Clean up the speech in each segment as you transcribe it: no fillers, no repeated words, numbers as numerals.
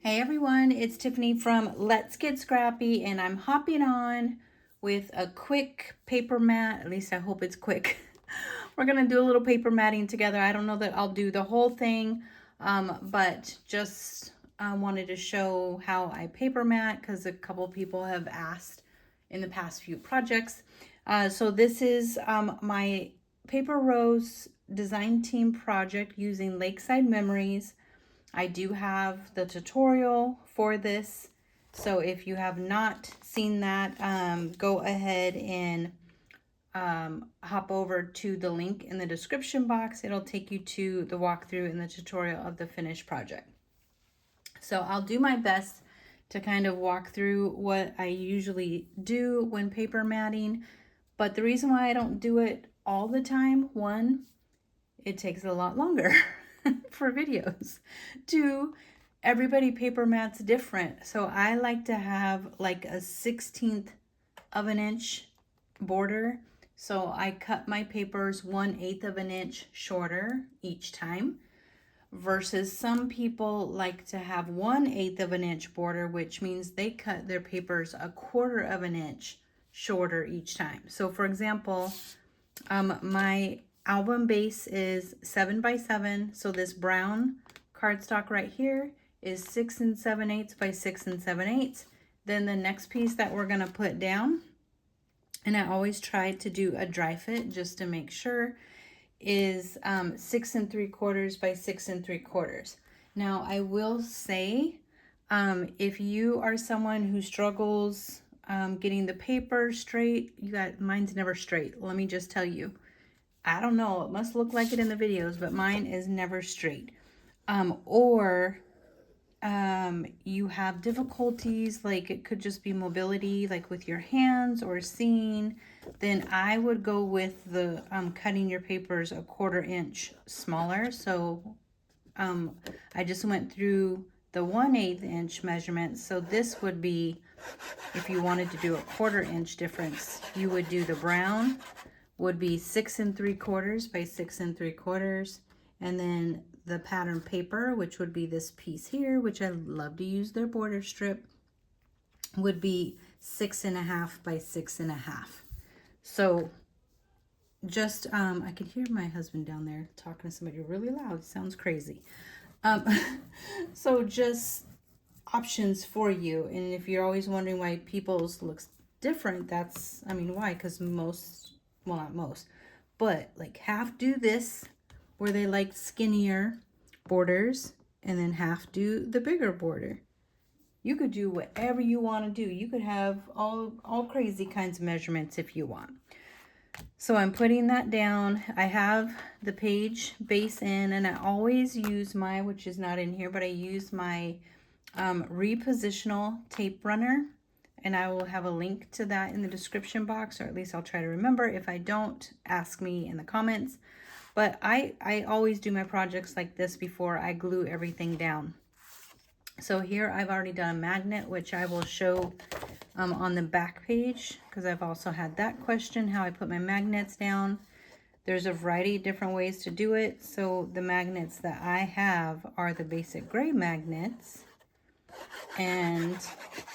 Hey everyone, it's Tiffany from Let's Get Scrappy, and I'm hopping on with a quick paper mat. At least I hope it's quick. We're gonna do a little paper matting together. I don't know that I'll do the whole thing, but just wanted to show how I paper mat because a couple people have asked in the past few projects. So this is my Paper Rose design team project using Lakeside Memories. I do have the tutorial for this, so if you have not seen that, go ahead and hop over to the link in the description box. It'll take you to the walkthrough and the tutorial of the finished project. So I'll do my best to kind of walk through what I usually do when paper matting, but the reason why I don't do it all the time, one, it takes a lot longer for videos. Two, everybody paper mats different. So I like to have like a 1/16 of an inch border. So I cut my papers 1/8 of an inch shorter each time, versus some people like to have 1/8 of an inch border, which means they cut their papers 1/4 of an inch shorter each time. So for example, my album base is 7 by 7, so this brown cardstock right here is 6 7/8 by 6 7/8. Then the next piece that we're going to put down, and I always try to do a dry fit just to make sure, is 6 3/4 by 6 3/4. Now I will say, if you are someone who struggles getting the paper straight, mine's never straight. Let me just tell you, I don't know, it must look like it in the videos, but mine is never straight. Or you have difficulties, like it could just be mobility, like with your hands or seeing, then I would go with the cutting your papers 1/4 inch smaller. So I just went through the 1/8 inch measurement. So this would be, if you wanted to do 1/4 inch difference, you would do the brown would be 6 3/4 by 6 3/4, and then the pattern paper, which would be this piece here, which I love to use their border strip, would be 6 1/2 by 6 1/2. So just I could hear my husband down there talking to somebody really loud. It sounds crazy. So just options for you. And if you're always wondering why people's looks different, that's, I mean, why? Because most, well, not most, but like half do this where they like skinnier borders, and then half do the bigger border. You could do whatever you want to do. You could have all crazy kinds of measurements if you want. So I'm putting that down. I have the page base in, and I always use my, which is not in here, but I use my repositional tape runner, and I will have a link to that in the description box, or at least I'll try to remember. If I don't, ask me in the comments. But I always do my projects like this before I glue everything down. So here I've already done a magnet, which I will show on the back page, because I've also had that question, how I put my magnets down. There's a variety of different ways to do it. So the magnets that I have are the basic gray magnets, and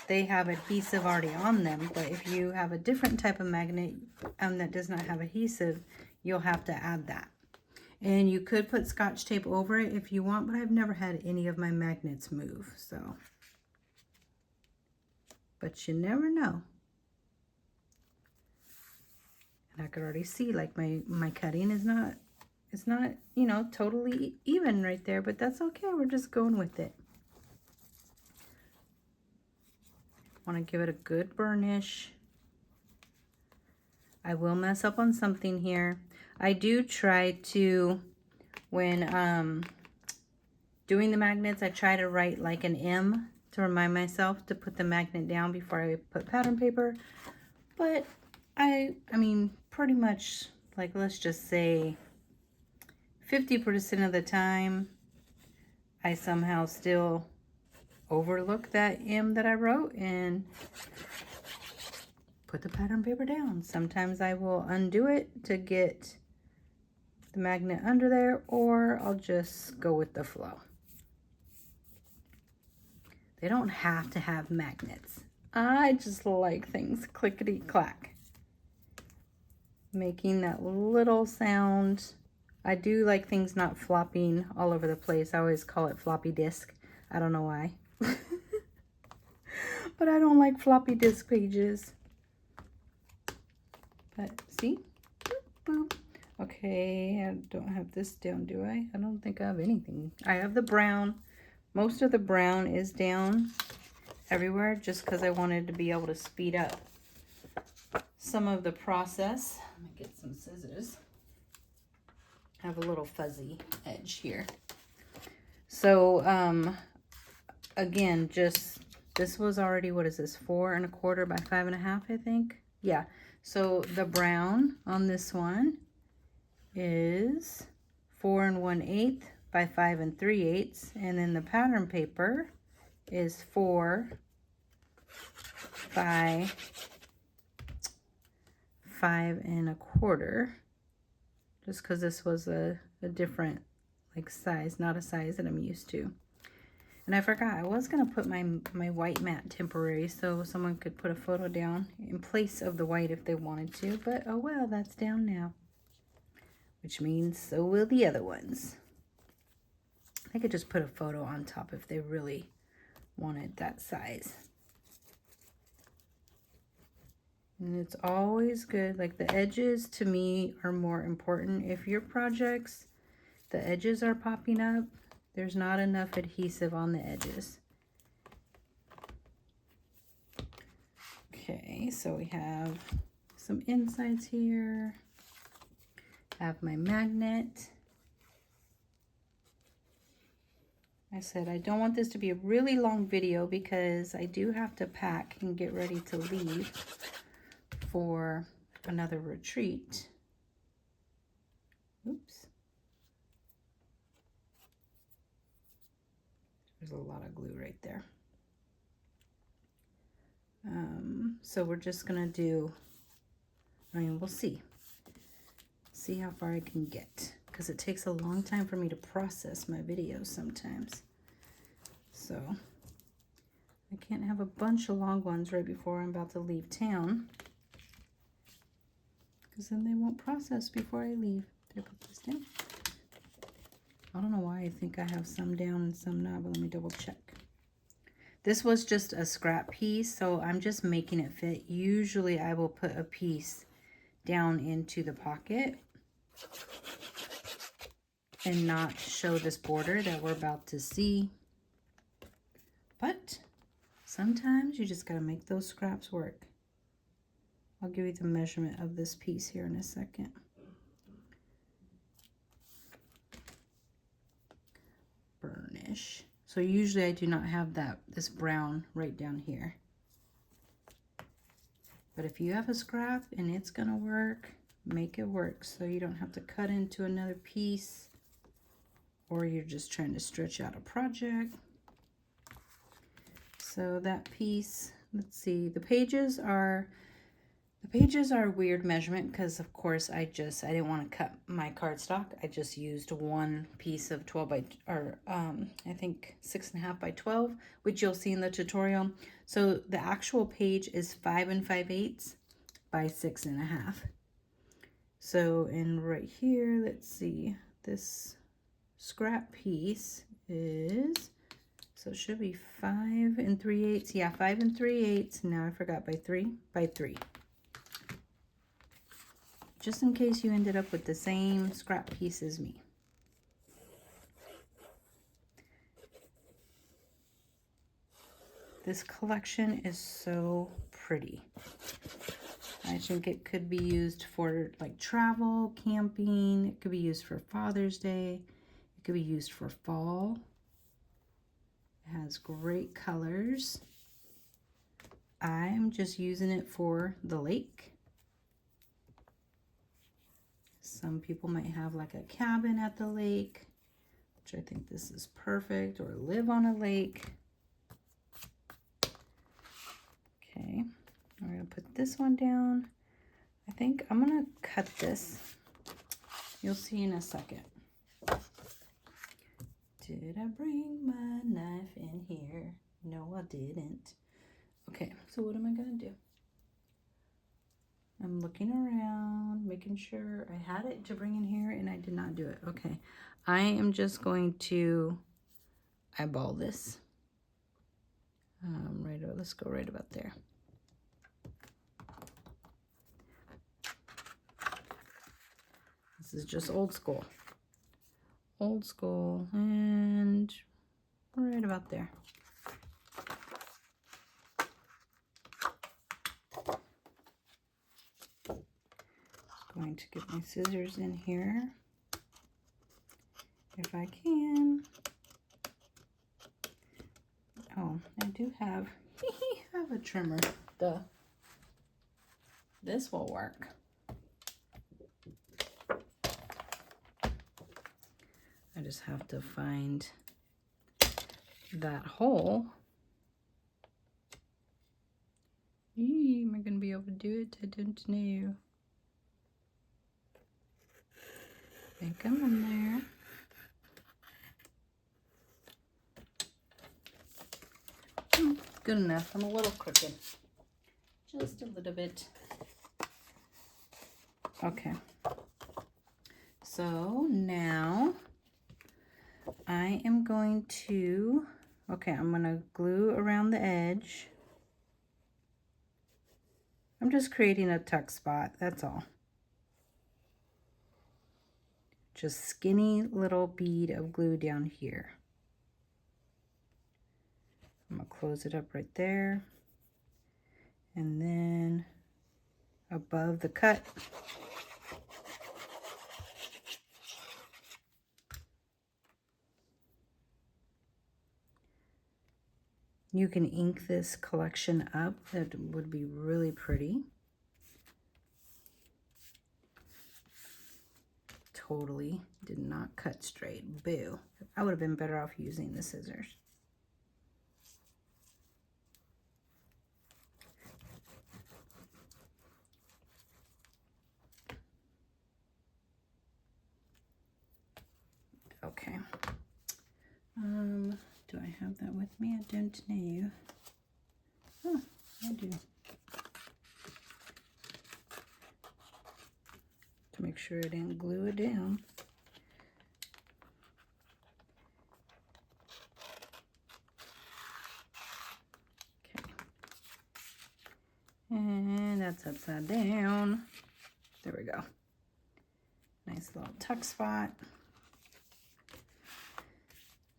they have adhesive already on them. But if you have a different type of magnet that does not have adhesive, you'll have to add that. And you could put Scotch tape over it if you want, but I've never had any of my magnets move, so. But you never know. And I could already see, like, my cutting is not, it's not, you know, totally even right there, but that's okay. We're just going with it. Want to give it a good burnish. I will mess up on something here. I do try to, when doing the magnets, I try to write like an M to remind myself to put the magnet down before I put pattern paper. But I mean, pretty much, like, let's just say 50% of the time, I somehow still overlook that M that I wrote and put the pattern paper down. Sometimes I will undo it to get the magnet under there, or I'll just go with the flow. They don't have to have magnets. I just like things clickety-clack. Making that little sound. I do like things not flopping all over the place. I always call it floppy disk. I don't know why. But I don't like floppy disk pages. But see? Boop, boop. Okay, I don't have this down, do I? I don't think I have anything. I have the brown. Most of the brown is down everywhere just because I wanted to be able to speed up some of the process. Let me get some scissors. I have a little fuzzy edge here. So, again, just, this was already, what is this, 4 1/4 by 5 1/2, I think? Yeah, so the brown on this one is 4 1/8 by 5 3/8, and then the pattern paper is 4 by 5 1/4, just because this was a different like size, not a size that I'm used to. And I forgot, I was going to put my white mat temporary so someone could put a photo down in place of the white if they wanted to, but oh well, that's down now. Which means so will the other ones. I could just put a photo on top if they really wanted that size. And it's always good, like the edges to me are more important. If your projects, the edges are popping up, there's not enough adhesive on the edges. Okay, so we have some insides here. I have my magnet. I said I don't want this to be a really long video because I do have to pack and get ready to leave for another retreat. Oops. There's a lot of glue right there. So we're just gonna do, I mean, we'll see how far I can get, because it takes a long time for me to process my videos sometimes. So I can't have a bunch of long ones right before I'm about to leave town, because then they won't process before I leave. Did I put this down? I don't know why I think I have some down and some not, but let me double check. This was just a scrap piece, so I'm just making it fit. Usually I will put a piece down into the pocket and not show this border that we're about to see. But sometimes you just gotta make those scraps work. I'll give you the measurement of this piece here in a second. Burnish. So usually I do not have this brown right down here. But if you have a scrap and it's gonna work, make it work so you don't have to cut into another piece, or you're just trying to stretch out a project. So that piece, let's see, the pages are a weird measurement because of course I didn't want to cut my cardstock. I just used one piece of 12 by, or I think 6.5 by 12, which you'll see in the tutorial. So the actual page is 5 5/8 by 6.5. So, and right here, let's see, this scrap piece is, so it should be 5 3/8. Yeah, 5 3/8. Now I forgot, by 3 by 3. Just in case you ended up with the same scrap piece as me. This collection is so pretty. I think it could be used for like travel, camping. It could be used for Father's Day. It could be used for fall. It has great colors. I'm just using it for the lake. Some people might have like a cabin at the lake, which I think this is perfect, or live on a lake. Okay, I'm gonna put this one down. I think I'm gonna cut this. You'll see in a second. Did I bring my knife in here? No, I I didn't. Okay, so what am I gonna do? I'm looking around, making sure I had it to bring in here and I did not do it. Okay, I am just going to eyeball this. Let's go right about there. This is just old school. Old school, and right about there. Just going to get my scissors in here, if I can. Oh, I do have a trimmer. Duh. This will work. I just have to find that hole. Eee, am I going to be able to do it? I don't know. I think I'm in there. Good enough. I'm a little crooked. Just a little bit. Okay. So now I am going to, I'm going to glue around the edge. I'm just creating a tuck spot, that's all. Just skinny little bead of glue down here. I'm going to close it up right there. And then above the cut, you can ink this collection up. That would be really pretty. Totally did not cut straight. Boo. I would have been better off using the scissors. Okay. Do I have that with me? I don't know. Oh, I do. To make sure I didn't glue it down. Okay. And that's upside down. There we go. Nice little tuck spot.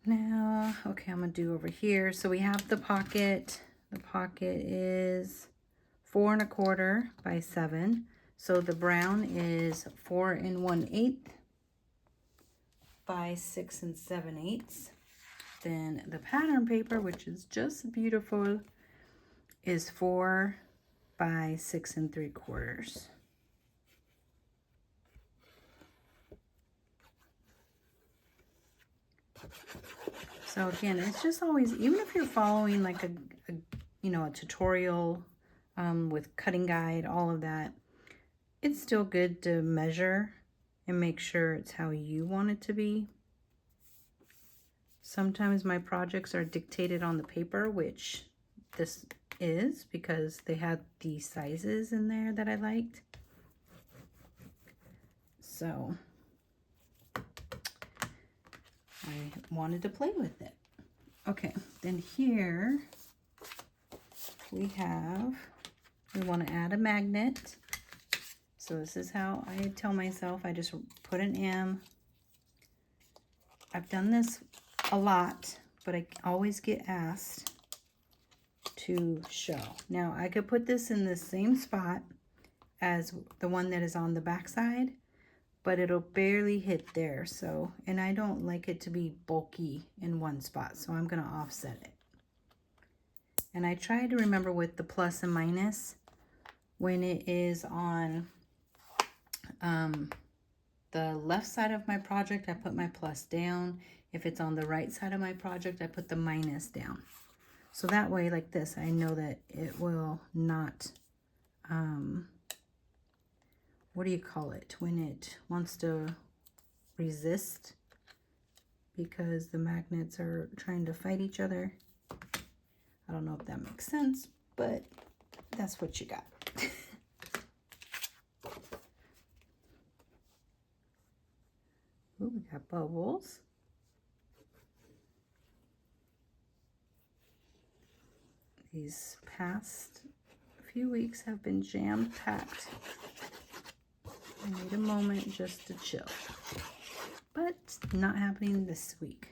Now, okay, I'm gonna do over here. So we have the pocket. The pocket is 4 1/4 by 7. So the brown is 4 1/8 by 6 7/8. Then the pattern paper, which is just beautiful, is 4 by 6 3/4. So again, it's just always, even if you're following like a tutorial with cutting guide, all of that, it's still good to measure and make sure it's how you want it to be. Sometimes my projects are dictated on the paper, which this is because they had the sizes in there that I liked. So I wanted to play with it. Okay, then here we want to add a magnet. So this is how I tell myself. I just put an M. I've done this a lot, but I always get asked to show. Now I could put this in the same spot as the one that is on the back side, but it'll barely hit there. So, and I don't like it to be bulky in one spot, so I'm gonna offset it. And I try to remember with the plus and minus, when it is on the left side of my project, I put my plus down. If it's on the right side of my project, I put the minus down. So that way, like this, I know that it will not, what do you call it? When it wants to resist because the magnets are trying to fight each other. I don't know if that makes sense, but that's what you got. Ooh, we got bubbles. These past few weeks have been jam-packed. I need a moment just to chill, but not happening this week.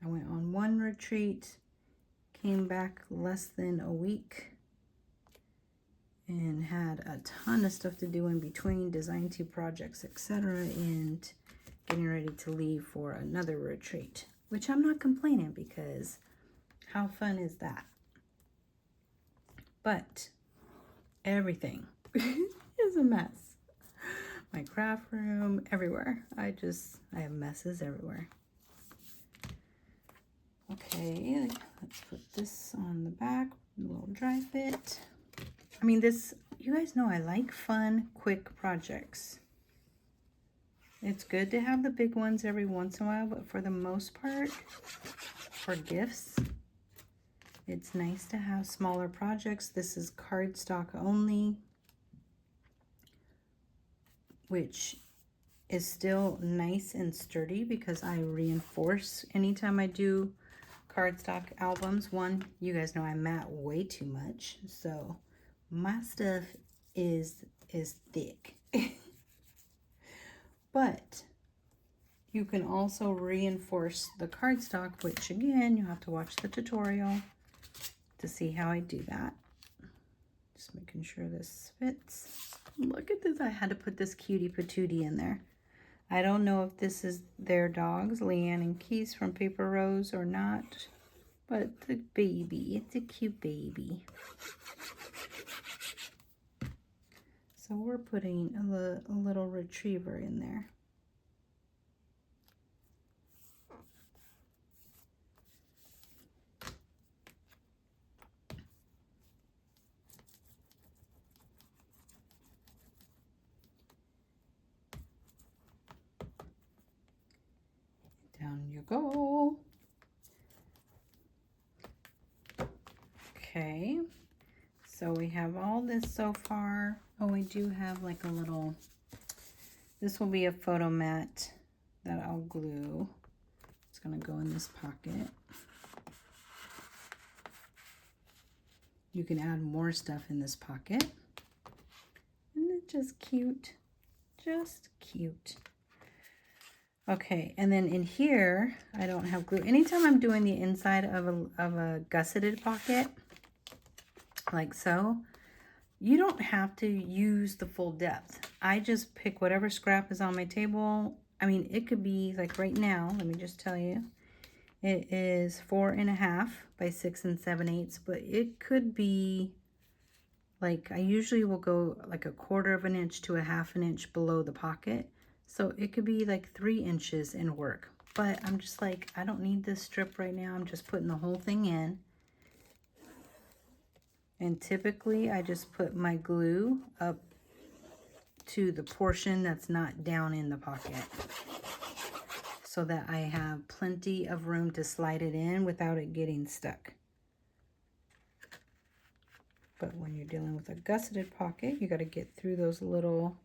I went on one retreat, came back less than a week, and had a ton of stuff to do in between, design 2 projects, etc., and getting ready to leave for another retreat, which I'm not complaining because how fun is that? But everything is a mess. My craft room, everywhere. I have messes everywhere. Okay, let's put this on the back, a little dry fit. I mean, you guys know I like fun, quick projects. It's good to have the big ones every once in a while, but for the most part, for gifts, it's nice to have smaller projects. This is cardstock only, which is still nice and sturdy because I reinforce anytime I do cardstock albums. One, you guys know I mat way too much, so my stuff is thick. But you can also reinforce the cardstock, which again, you have to watch the tutorial to see how I do that. Just making sure this fits. Look at this. I had to put this cutie patootie in there. I don't know if this is their dogs, Leanne and Keith from Paper Rose, or not, but the baby, it's a cute baby. So we're putting a little retriever in there. Down you go. Okay, so we have all this so far. Oh, we do have like a little, this will be a photo mat that I'll glue. It's gonna go in this pocket. You can add more stuff in this pocket. Isn't it just cute? Just cute. Okay, and then in here, I don't have glue. Anytime I'm doing the inside of a gusseted pocket, like so, you don't have to use the full depth. I just pick whatever scrap is on my table. I mean, it could be like right now, let me just tell you, it is 4.5 by 6 7/8, but it could be like, I usually will go like 1/4 of an inch to 1/2 an inch below the pocket. So it could be like 3 inches in work, but I'm just like, I don't need this strip right now. I'm just putting the whole thing in. And typically I just put my glue up to the portion that's not down in the pocket, so that I have plenty of room to slide it in without it getting stuck. But when you're dealing with a gusseted pocket, you got to get through those little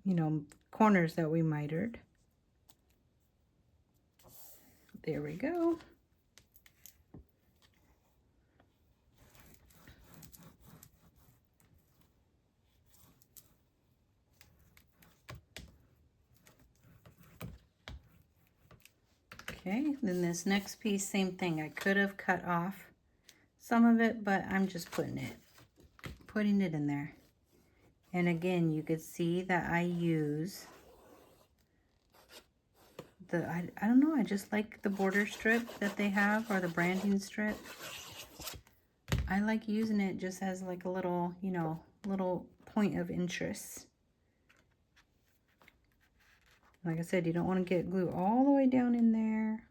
you know, corners that we mitered. There we go. Okay, then this next piece, same thing. I could have cut off some of it, but I'm just putting it in there. And again, you could see that I use the, I don't know, I just like the border strip that they have, or the branding strip. I like using it just as like a little, you know, little point of interest. Like I said, you don't want to get glue all the way down in there.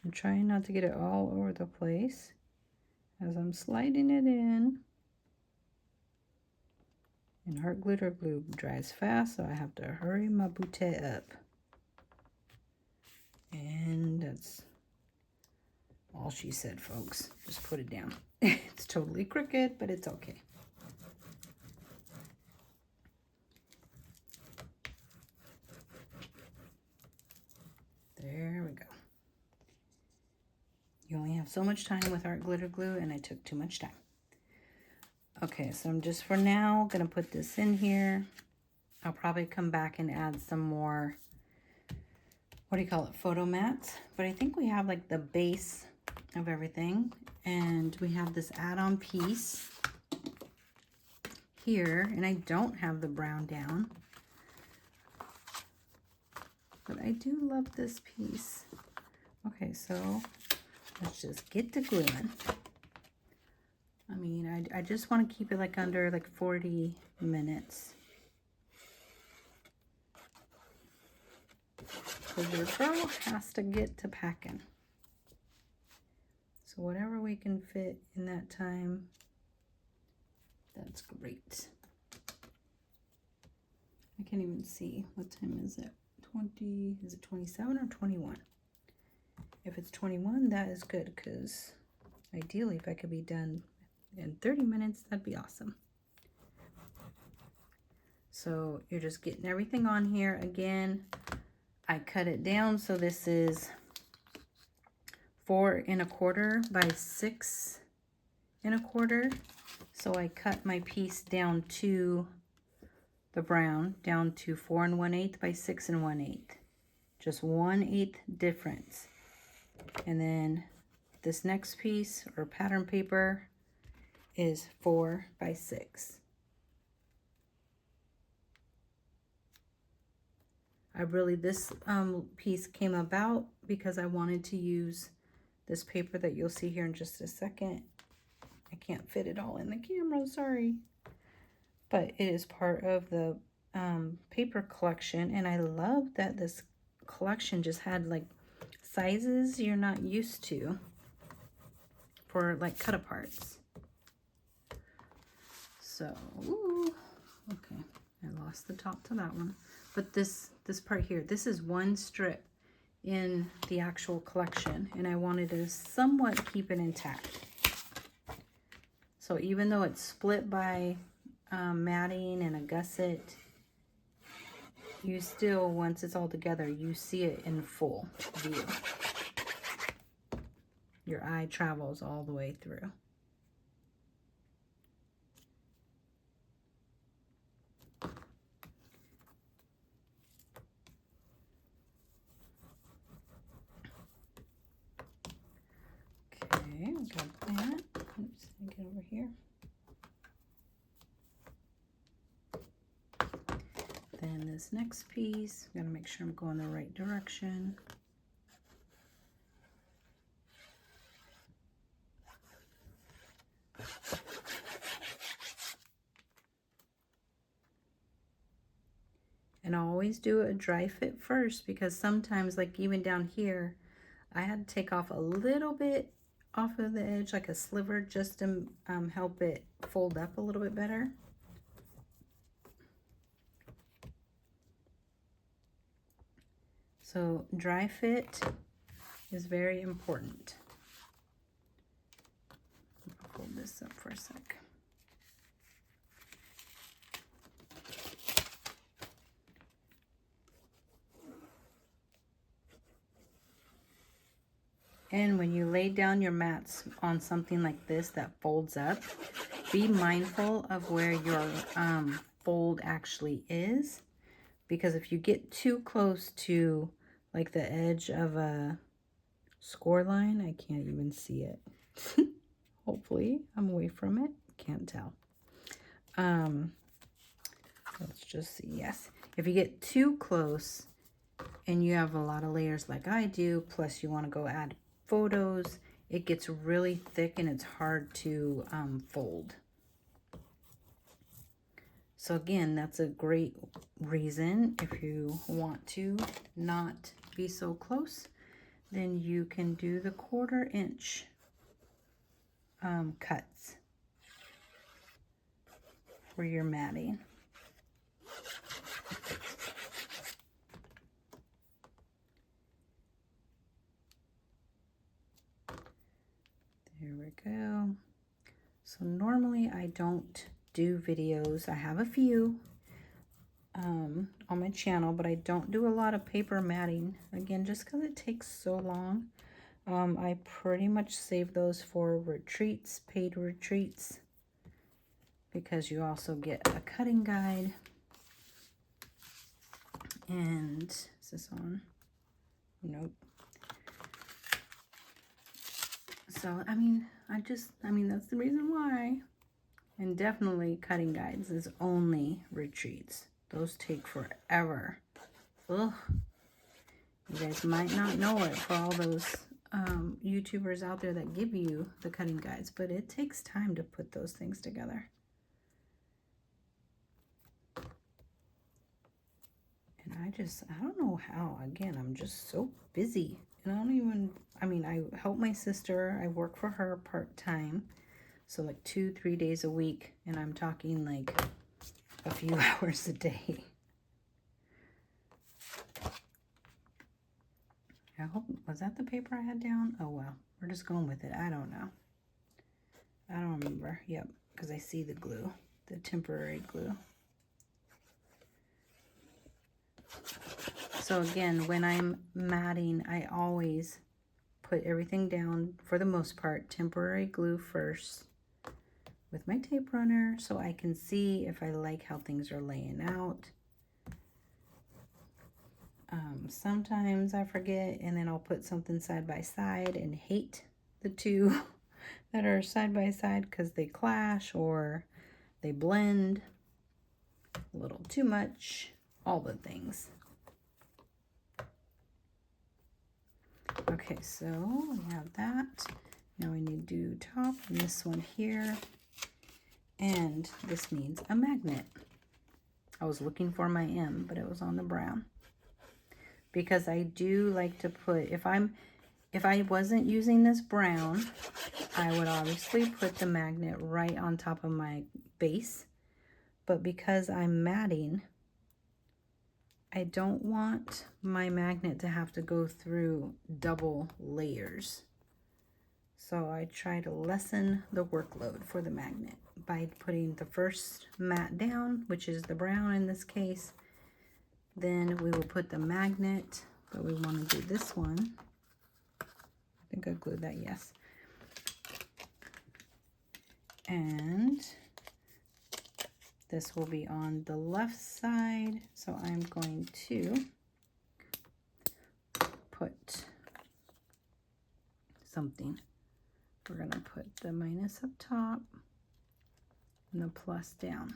I'm trying not to get it all over the place as I'm sliding it in. And Art Glitter Glue dries fast, so I have to hurry my bootay up. all she said, folks. Just put it down. It's totally crooked, but it's okay. There we go. You only have so much time with art glitter glue, and I took too much time. Okay, so I'm just for now gonna put this in here. I'll probably come back and add some more, what do you call it, photo mats. But I think we have like the base of everything, and we have this add-on piece here, and I don't have the brown down, but I do love this piece. Okay, so let's just get to gluing. I mean, I just want to keep it like under like 40 minutes. Because your girl has to get to packing. So whatever we can fit in that time, that's great. I can't even see. What time is it? 20, is it 27 or 21? If it's 21, that is good, because ideally if I could be done in 30 minutes, that'd be awesome. So you're just getting everything on here. Again, I cut it down, so this is 4 1/4 by 6 1/4. So I cut my piece down to the brown, down to 4 1/8 by 6 1/8. Just 1/8 difference. And then this next piece, or pattern paper, is 4 by 6. This piece came about because I wanted to use this paper that you'll see here in just a second. I can't fit it all in the camera, sorry. But it is part of the paper collection, and I love that this collection just had like sizes you're not used to for like cut aparts. So, ooh, okay, I lost the top to that one. But this part here, this is one strip in the actual collection, and I wanted to somewhat keep it intact. So even though it's split by matting and a gusset, you still, once it's all together, you see it in full view. Your eye travels all the way through. Okay, we got that. Oops, let me get over here. Then this next piece, I'm gonna make sure I'm going the right direction. And I always do a dry fit first, because sometimes, like even down here, I had to take off a little bit off of the edge, like a sliver, just to help it fold up a little bit better. So dry fit is very important. I'll hold this up for a sec. And when you lay down your mats on something like this that folds up, be mindful of where your fold actually is, because if you get too close to like the edge of a score line, I can't even see it. Hopefully I'm away from it, can't tell. Let's just see. Yes, if you get too close and you have a lot of layers like I do, plus you want to go add photos, it gets really thick and it's hard to fold. So again, that's a great reason, if you want to not be so close, then you can do the 1/4 inch cuts for your matting. we go. So normally I don't do videos. I have a few on my channel, but I don't do a lot of paper matting. Again, just because it takes so long. I pretty much save those for retreats, paid retreats, because you also get a cutting guide. And is this on? Nope. So, I mean, that's the reason why. And definitely cutting guides is only retreats. Those take forever. Ugh. You guys might not know it for all those YouTubers out there that give you the cutting guides, but it takes time to put those things together. And I don't know how. Again, I'm just so busy. And I don't even, I help my sister. I work for her part-time. So like 2-3 days a week. And I'm talking like a few hours a day. I hope, was that the paper I had down? Oh, well, we're just going with it. I don't know. I don't remember. Yep, because I see the glue, the temporary glue. So again, when I'm matting, I always put everything down, for the most part, temporary glue first with my tape runner so I can see if I like how things are laying out. Sometimes I forget, and then I'll put something side by side and hate the two that are side by side because they clash or they blend a little too much, all the things. Okay, so we have that. Now we need to do top and this one here. And this needs a magnet. I was looking for my M, but it was on the brown. Because I do like to put, if I wasn't using this brown, I would obviously put the magnet right on top of my base. But because I'm matting, I don't want my magnet to have to go through double layers. So I try to lessen the workload for the magnet by putting the first mat down, which is the brown in this case. Then we will put the magnet, but we want to do this one. I think I glued that, yes. And this will be on the left side. So I'm going to put something. We're going to put the minus up top and the plus down.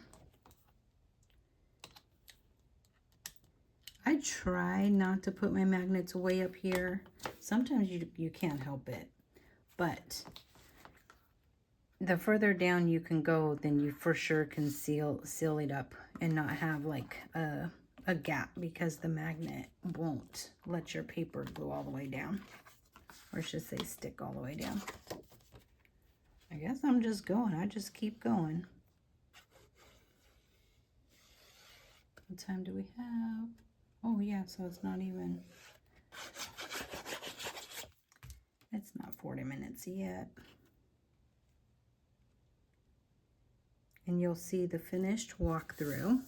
I try not to put my magnets way up here. Sometimes you can't help it, but the further down you can go, then you for sure can seal it up and not have like a gap, because the magnet won't let your paper go all the way down, or I should say stick all the way down. I guess I'm just going. I just keep going. What time do we have? Oh yeah, so it's not 40 minutes yet. And you'll see the finished walkthrough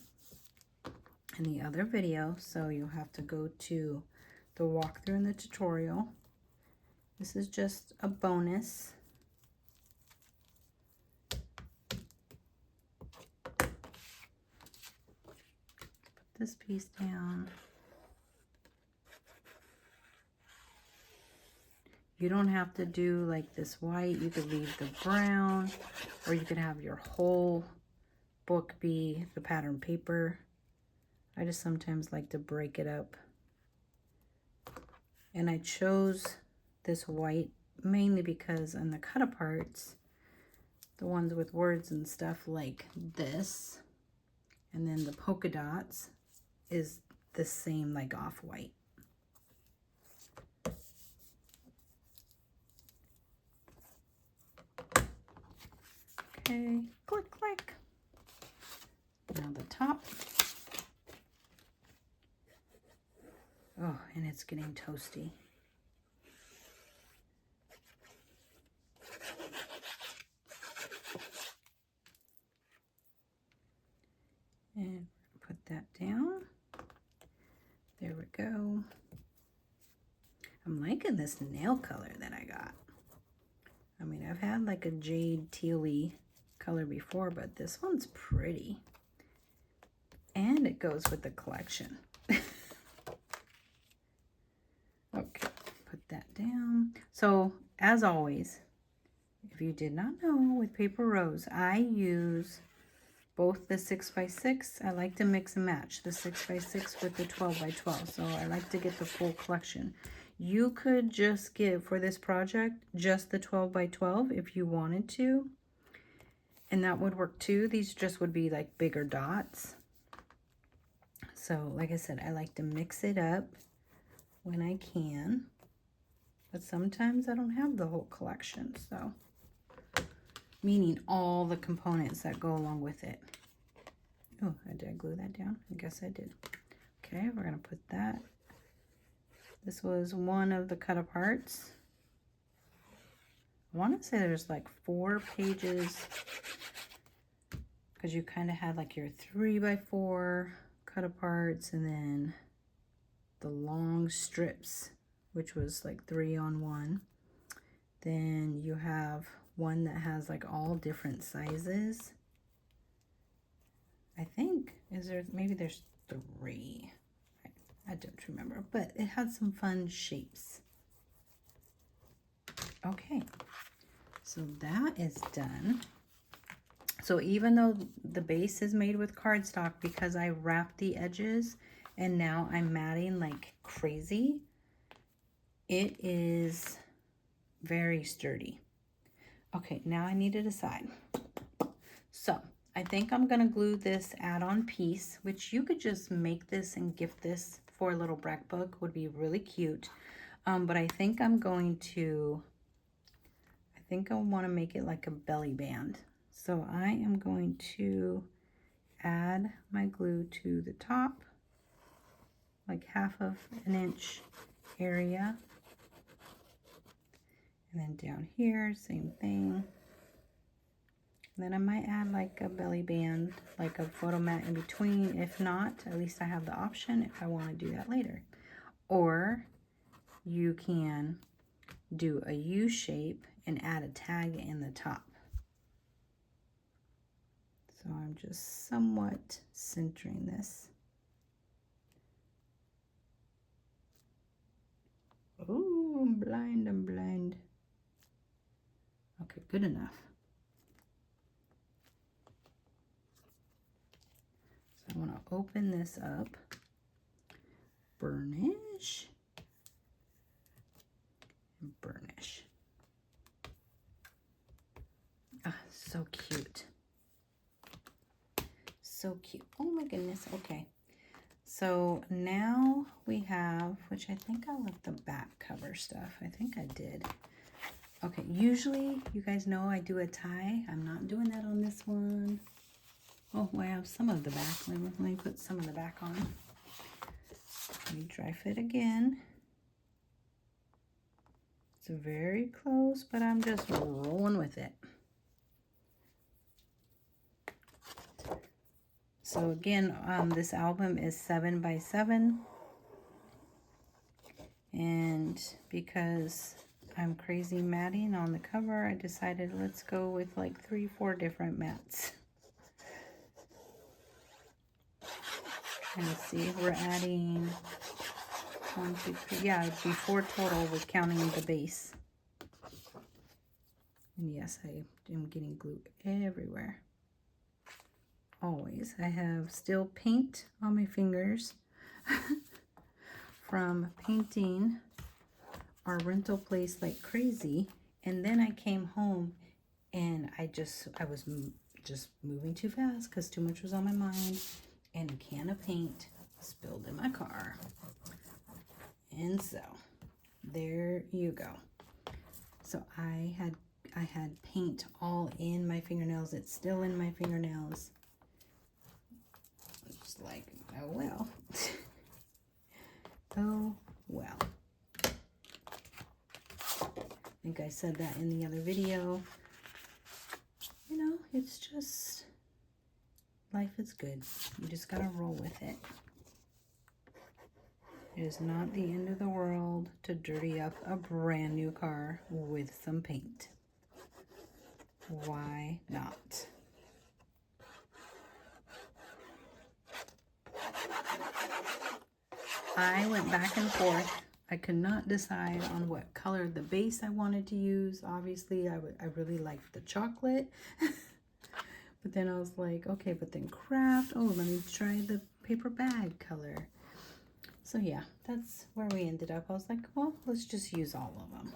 in the other video, so you'll have to go to the walkthrough in the tutorial. This is just a bonus. Put this piece down. You don't have to do like this white. You could leave the brown, or you could have your whole book be the pattern paper. I just sometimes like to break it up. And I chose this white mainly because on the cut aparts, the ones with words and stuff like this, and then the polka dots is the same like off-white. Okay, click, click. Now the top. Oh, and it's getting toasty. go. I'm liking this nail color that I got. I mean, I've had like a jade tealy color before, but this one's pretty. And it goes with the collection. Okay, put that down. So, as always, if you did not know, with Paper Rose, I use both the 6x6. I like to mix and match the 6x6 with the 12x12. So I like to get the full collection. You could just give, for this project, just the 12x12 if you wanted to. And that would work too. These just would be like bigger dots. So like I said, I like to mix it up when I can. But sometimes I don't have the whole collection, so. Meaning all the components that go along with it. Oh, did I glue that down? I guess I did. Okay, we're gonna put that. This was one of the cut aparts. I want to say there's like 4 pages because you kind of had like your 3x4 cut aparts and then the long strips, which was like 3 on 1. Then you have one that has like all different sizes. I think, maybe there's 3. I don't remember, but it had some fun shapes. Okay, so that is done. So even though the base is made with cardstock, because I wrapped the edges and now I'm matting like crazy, it is very sturdy. Okay, now I need to decide. So I think I'm gonna glue this add-on piece, which you could just make this and gift this for a little brack book, would be really cute. But I think I want to make it like a belly band. So I am going to add my glue to the top, like 1/2 inch area. And then down here, same thing. And then I might add like a belly band, like a photo mat in between. If not, at least I have the option if I want to do that later. Or you can do a U shape and add a tag in the top. So I'm just somewhat centering this. Oh, I'm blind. Okay, good enough. I want to open this up, burnish, and burnish. Ah, so cute. So cute. Oh my goodness. Okay. So now we have, which I think I left the back cover stuff. I think I did. Okay. Usually, you guys know I do a tie. I'm not doing that on this one. Oh, I have some of the back. Let me put some of the back on. Let me dry fit again. It's very close, but I'm just rolling with it. So again, this album is 7x7. And because I'm crazy matting on the cover, I decided let's go with like 3-4 different mats. And see, we're adding 1, 2, 3. Yeah, it'd be 4 total with counting the base. And yes, I am getting glue everywhere. Always. I have still paint on my fingers from painting our rental place like crazy. And then I came home and I was just moving too fast because too much was on my mind. And a can of paint spilled in my car. And so there you go. So I had paint all in my fingernails. It's still in my fingernails. It's like, oh well. Oh well. I think I said that in the other video. You know, it's just, life is good. You just gotta roll with it. It is not the end of the world to dirty up a brand new car with some paint. Why not? I went back and forth. I could not decide on what color the base I wanted to use. Obviously, I really liked the chocolate. But then I was like, okay, but then craft. Oh, let me try the paper bag color. So yeah, that's where we ended up. I was like, well, let's just use all of them.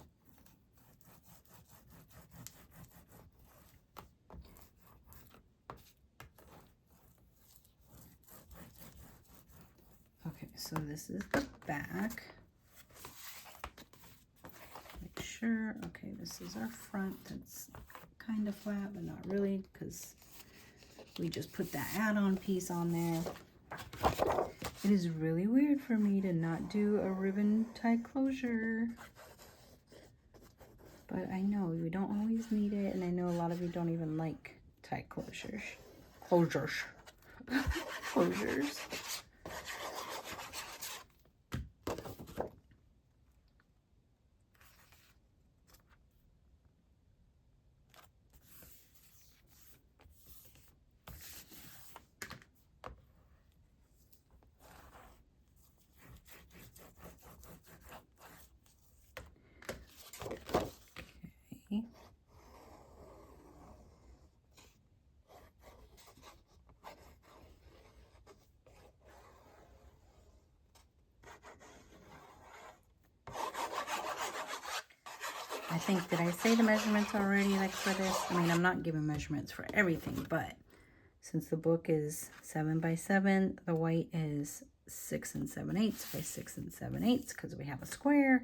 Okay, so this is the back. Make sure, okay, this is our front. That's kind of flat, but not really, because we just put that add-on piece on there. It is really weird for me to not do a ribbon tie closure. But I know we don't always need it, and I know a lot of you don't even like tie closures. Closures. Okay. I think, did I say the measurements already, like for this? I mean, I'm not giving measurements for everything, but since the book is 7 by 7, the white is 6 7/8 by 6 7/8 because we have a square.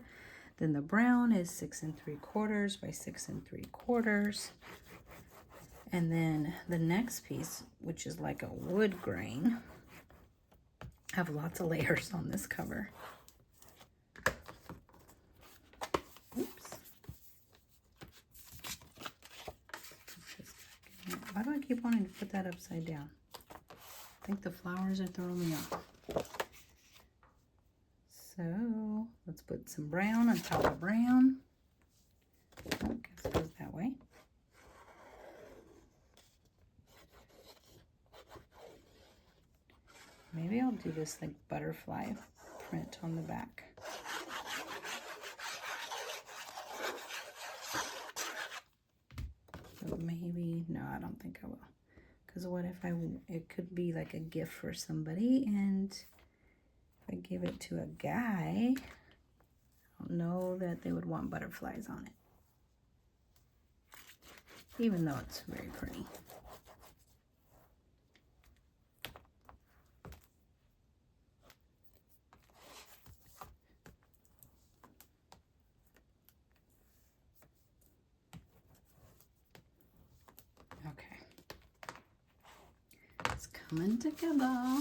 Then the brown is 6 3/4 by 6 3/4. And then the next piece, which is like a wood grain, I have lots of layers on this cover. Oops. Why do I keep wanting to put that upside down? I think the flowers are throwing me off. So let's put some brown on top of brown. Oh, guess it goes that way. Maybe I'll do this like butterfly print on the back. So maybe, no, I don't think I will. Because what if it could be like a gift for somebody, and if I give it to a guy, I don't know that they would want butterflies on it. Even though it's very pretty. Coming together.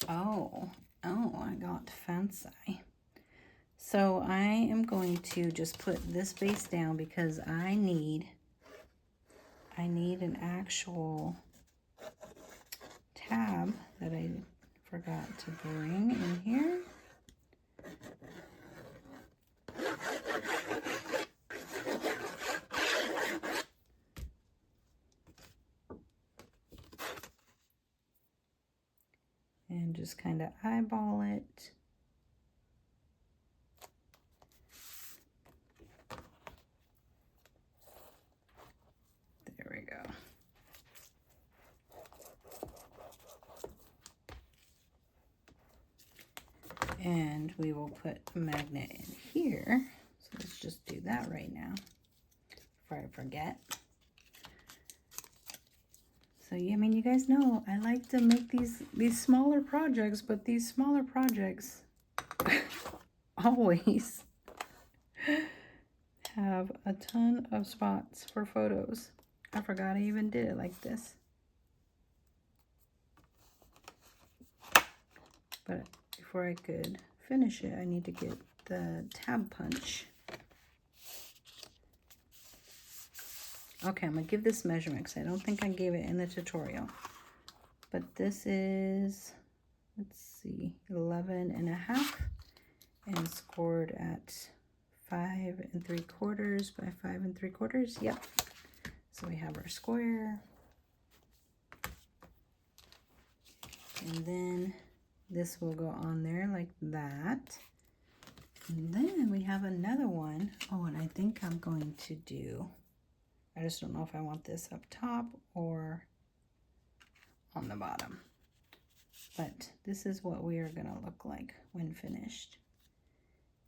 Oh, I got fancy. So I am going to just put this base down because I need an actual tab that I forgot to bring in here. And just kind of eyeball it. There we go. And we will put a magnet in here. So let's just do that right now before I forget. So yeah, I mean, you guys know I like to make these smaller projects, but these smaller projects always have a ton of spots for photos. I forgot I even did it like this. But before I could finish it, I need to get the tab punch. Okay, I'm going to give this measurement because I don't think I gave it in the tutorial. But this is let's see, 11.5 and scored at 5 3/4 by 5 3/4. Yep. So we have our square. And then this will go on there like that. And then we have another one. Oh, and I think I'm going to do, I just don't know if I want this up top or on the bottom. But this is what we are gonna look like when finished.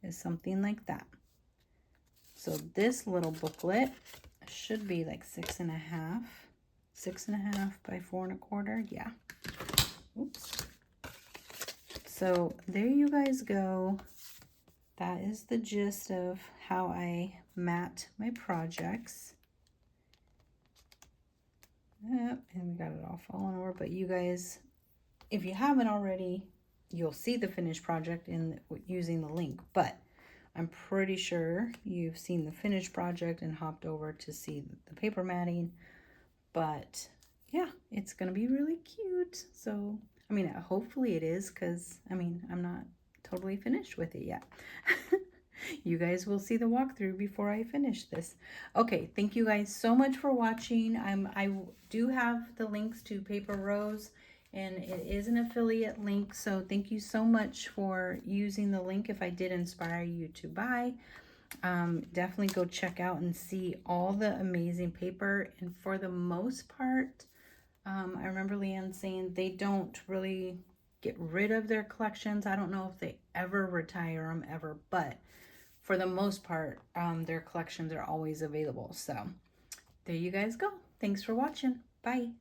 Is something like that. So this little booklet should be like 6.5 by 4 1/4. Yeah. Oops. So there you guys go. That is the gist of how I mat my projects. Yep, and we got it all falling over. But you guys, if you haven't already, you'll see the finished project in using the link. But I'm pretty sure you've seen the finished project and hopped over to see the paper matting. But yeah, it's gonna be really cute. So I mean, hopefully it is, because I mean, I'm not totally finished with it yet. You guys will see the walkthrough before I finish this. Okay, thank you guys so much for watching. I do have the links to Paper Rose, and it is an affiliate link, so thank you so much for using the link if I did inspire you to buy. Definitely go check out and see all the amazing paper. And for the most part, I remember Leanne saying they don't really get rid of their collections. I don't know if they ever retire them ever, but for the most part, their collections are always available. So there you guys go. Thanks for watching. Bye.